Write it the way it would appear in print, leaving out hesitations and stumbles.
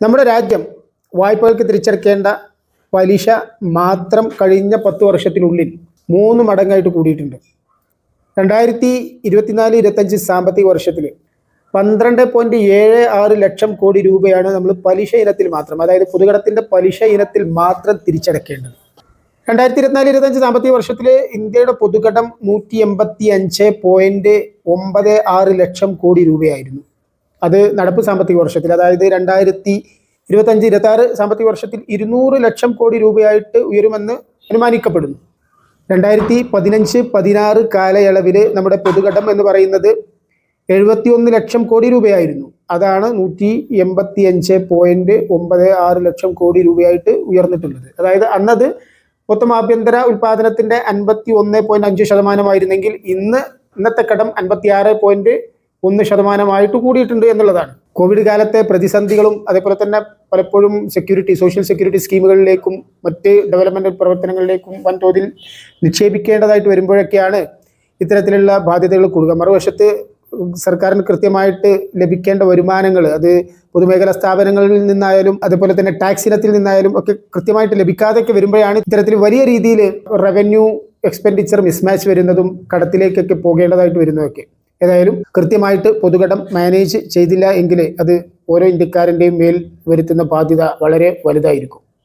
നമ്മുടെ രാജ്യം വായ്പകൾക്ക് തിരിച്ചടക്കേണ്ട പലിശ മാത്രം കഴിഞ്ഞ 10 വർഷത്തിനുള്ളിൽ 3 മടങ്ങായിട്ട് കൂടിയിട്ടുണ്ട്. 2024-25 സാമ്പത്തിക വർഷത്തിൽ 12.76 ലക്ഷം കോടി രൂപയാണ് നമ്മൾ പലിശ ഇനത്തിൽ മാത്രം, അതായത് പൊതുകടത്തിൻ്റെ പലിശ ഇനത്തിൽ മാത്രം തിരിച്ചടക്കേണ്ടത്. 2024-25 സാമ്പത്തിക വർഷത്തിൽ ഇന്ത്യയുടെ പൊതുകടം 185.96 ലക്ഷം കോടി രൂപയായിരുന്നു. അത് നടപ്പ് സാമ്പത്തിക വർഷത്തിൽ, അതായത് 2025-26 സാമ്പത്തിക വർഷത്തിൽ 200 ലക്ഷം കോടി രൂപയായിട്ട് ഉയരുമെന്ന് അനുമാനിക്കപ്പെടുന്നു. 2015-16 കാലയളവിൽ നമ്മുടെ പൊതുകടം എന്ന് പറയുന്നത് 71 ലക്ഷം കോടി രൂപയായിരുന്നു. അതാണ് 185.96 ലക്ഷം കോടി രൂപയായിട്ട് ഉയർന്നിട്ടുള്ളത്. അതായത് അന്നത് മൊത്തം ആഭ്യന്തര ഉൽപാദനത്തിൻ്റെ 51.5% ഇന്നത്തെ കടം 56.1% കൂടിയിട്ടുണ്ട് എന്നുള്ളതാണ്. കോവിഡ് കാലത്തെ പ്രതിസന്ധികളും അതേപോലെ തന്നെ പലപ്പോഴും സോഷ്യൽ സെക്യൂരിറ്റി സ്കീമുകളിലേക്കും മറ്റ് ഡെവലപ്മെൻറ്റ് പ്രവർത്തനങ്ങളിലേക്കും വൻതോതിൽ നിക്ഷേപിക്കേണ്ടതായിട്ട് വരുമ്പോഴൊക്കെയാണ് ഇത്തരത്തിലുള്ള ബാധ്യതകൾ കൂടുക. മറുവശത്ത് സർക്കാരിന് കൃത്യമായിട്ട് ലഭിക്കേണ്ട വരുമാനങ്ങൾ, അത് പൊതുമേഖലാ സ്ഥാപനങ്ങളിൽ നിന്നായാലും അതുപോലെ തന്നെ ടാക്സ് ഇനത്തിൽ നിന്നായാലും ഒക്കെ കൃത്യമായിട്ട് ലഭിക്കാതെയൊക്കെ വരുമ്പോഴാണ് ഇത്തരത്തിൽ വലിയ രീതിയിൽ റവന്യൂ എക്സ്പെൻഡിച്ചർ മിസ്മാച്ച് വരുന്നതും കടത്തിലേക്കൊക്കെ പോകേണ്ടതായിട്ട് വരുന്നതൊക്കെ. ഏതായാലും കൃത്യമായിട്ട് പൊതുകടം മാനേജ് ചെയ്തില്ല എങ്കിൽ അത് ഓരോ ഇന്ത്യക്കാരൻ്റെയും മേൽ വരുത്തുന്ന ബാധ്യത വളരെ വലുതായിരിക്കും.